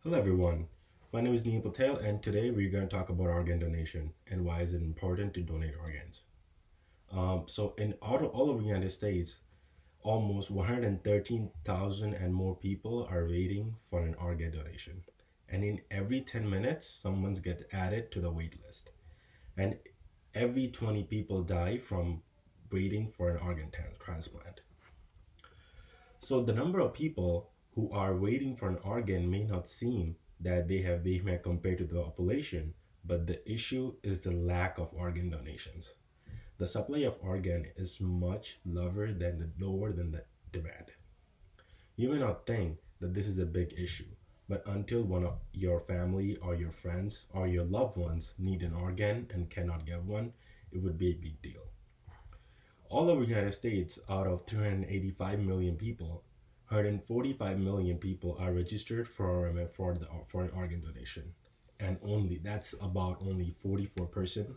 Hello everyone, my name is Neil Patel and today we're going to talk about organ donation and why is it important to donate organs. In all over the United States, almost 113,000 and more people are waiting for an organ donation. And in every 10 minutes, someone gets added to the wait list. And every 20 people die from waiting for an organ transplant. So the number of people who are waiting for an organ may not seem that they may compared to the population, but the issue is the lack of organ donations. The supply of organ is much lower than the demand. You may not think that this is a big issue, but until one of your family or your friends or your loved ones need an organ and cannot get one, it would be a big deal. All over the United States, out of 385 million people, 145 million people are registered for an organ donation, and that's about only 44%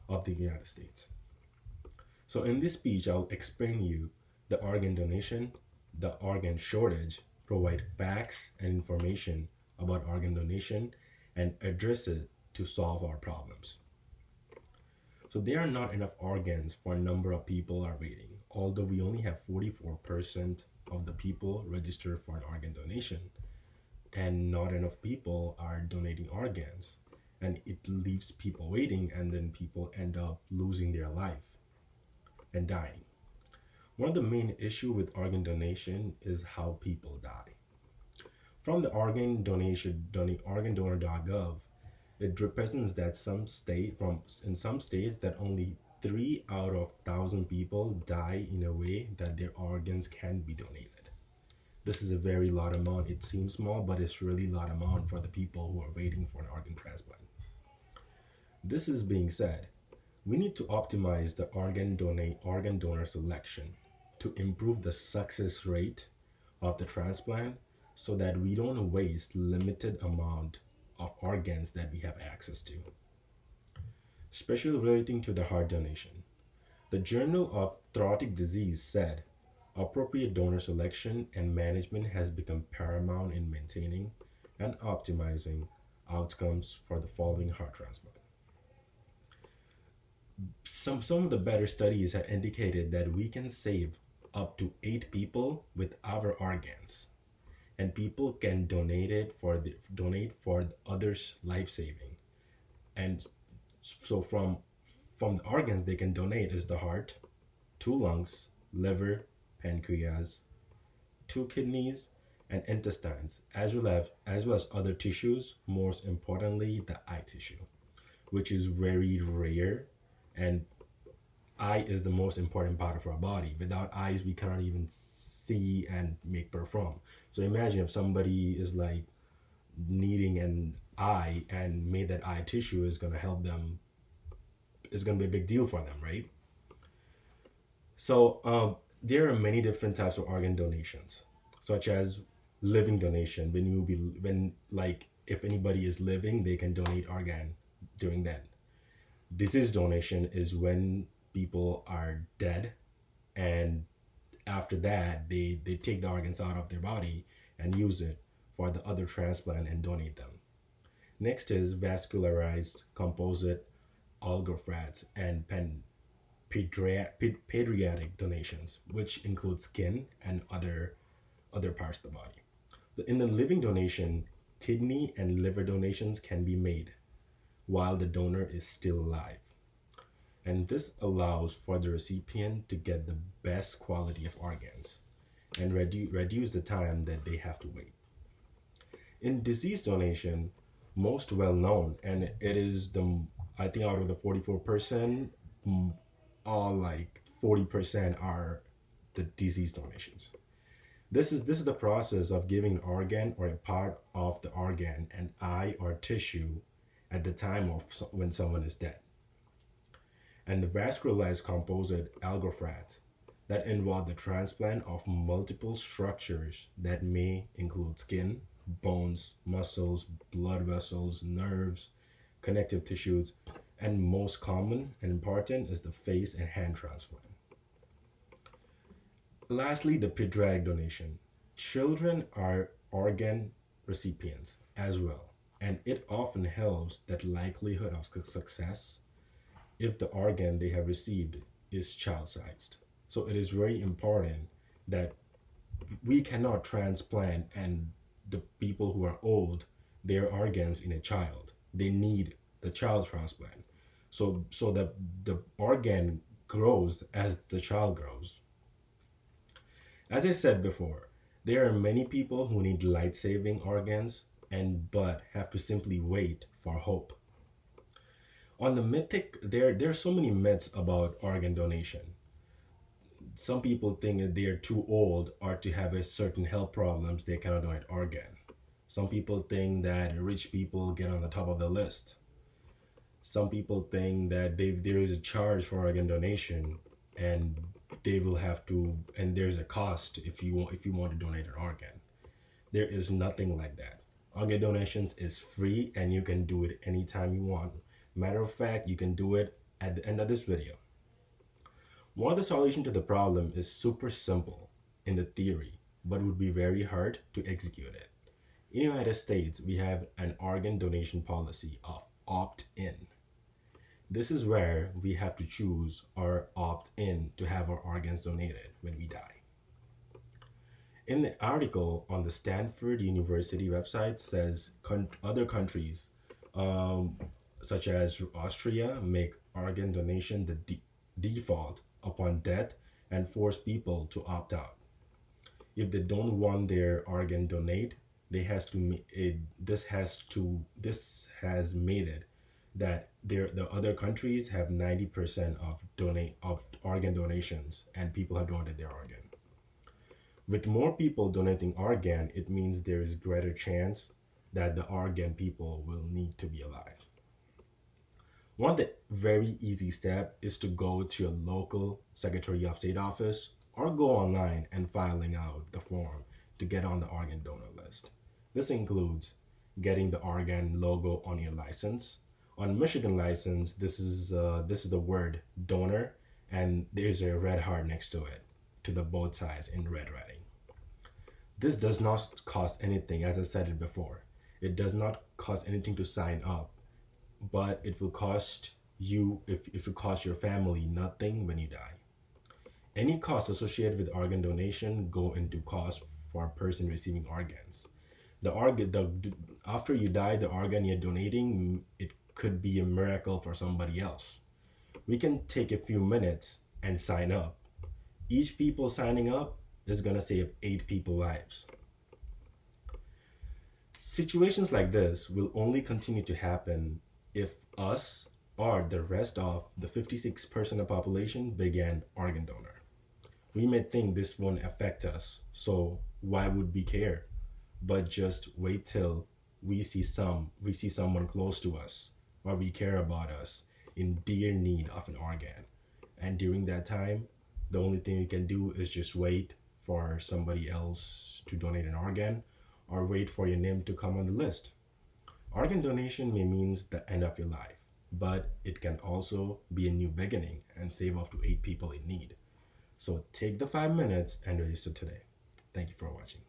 of the United States. So in this speech, I'll explain you the organ donation, the organ shortage, provide facts and information about organ donation, and address it to solve our problems. So there are not enough organs for a number of people are waiting, although we only have 44% of the people registered for an organ donation, and not enough people are donating organs, and it leaves people waiting, and then people end up losing their life and dying. One of the main issue with organ donation is how people die. From the organdonor.gov, it represents that in some states that only 3 out of 1,000 people die in a way that their organs can be donated. This is a very large amount. It seems small, but it's really large amount for the people who are waiting for an organ transplant. This is being said, we need to optimize the organ donor selection to improve the success rate of the transplant so that we don't waste limited amount of organs that we have access to. Especially relating to the heart donation. The Journal of Thoracic Disease said appropriate donor selection and management has become paramount in maintaining and optimizing outcomes for the following heart transplant. Some of the better studies have indicated that we can save up to 8 people with our organs, and people can donate for the others' life saving. And so from the organs they can donate is the heart, 2 lungs, liver, pancreas, 2 kidneys, and intestines, as well as other tissues, most importantly the eye tissue, which is very rare, and eye is the most important part of our body. Without eyes we cannot even see and perform. So imagine if somebody is like needing an eye and made that eye tissue is going to help them, is going to be a big deal for them, right? So there are many different types of organ donations, such as living donation. If anybody is living, they can donate organ during that. Disease donation is when people are dead, and after that they take the organs out of their body and use it for the other transplant and donate them. Next is vascularized composite allografts and pediatric donations, which include skin and other parts of the body. In the living donation, kidney and liver donations can be made while the donor is still alive. And this allows for the recipient to get the best quality of organs and reduce the time that they have to wait. In disease donation, most well known, and it is I think out of the 44%, all like 40% are the disease donations. This is the process of giving an organ or a part of the organ, an eye or tissue, at the time of when someone is dead. And the vascularized composite allografts that involve the transplant of multiple structures that may include skin, bones, muscles, blood vessels, nerves, connective tissues, and most common and important is the face and hand transplant. Lastly, the pediatric donation. Children are organ recipients, as well. And it often helps that likelihood of success if the organ they have received is child sized. So it is very important that we cannot transplant and the people who are old their organs in a child. They need the child transplant. So that the organ grows as the child grows. As I said before, there are many people who need life-saving organs and but have to simply wait for hope. On the mythic, there are so many myths about organ donation. Some people think that they are too old or to have a certain health problems they cannot donate organ. Some people think that rich people get on the top of the list. Some people think that there is a charge for organ donation and they will have to and there's a cost if you want to donate an organ. There is nothing like that. Organ donations is free and you can do it anytime you want. Matter of fact, you can do it at the end of this video. One of the solution to the problem is super simple in the theory, but would be very hard to execute it. In the United States, we have an organ donation policy of opt-in. This is where we have to choose or opt in to have our organs donated when we die. In the article on the Stanford University website says other countries such as Austria make organ donation the default upon death and force people to opt out. If they don't want their organ donate, this has made it that the other countries have 90% of organ donations and people have donated their organ. With more people donating organ, it means there is greater chance that the organ people will need to be alive. One of the very easy step is to go to your local Secretary of State office or go online and filing out the form to get on the organ donor list. This includes getting the organ logo on your license. On Michigan license, this is the word donor, and there's a red heart next to it, to the both sides in red writing. This does not cost anything, as I said it before. It does not cost anything to sign up, but it will cost you, if it costs your family, nothing when you die. Any costs associated with organ donation go into cost for a person receiving organs. After you die, the organ you're donating, it could be a miracle for somebody else. We can take a few minutes and sign up. Each people signing up is gonna save 8 people's lives. Situations like this will only continue to happen if us or the rest of the 56% of the population began organ donor. We may think this won't affect us, so why would we care? But just wait till we see someone close to us or we care about us in dire need of an organ. And during that time, the only thing you can do is just wait for somebody else to donate an organ or wait for your name to come on the list. Organ donation may mean the end of your life, but it can also be a new beginning and save up to 8 people in need. So take the 5 minutes and register today. Thank you for watching.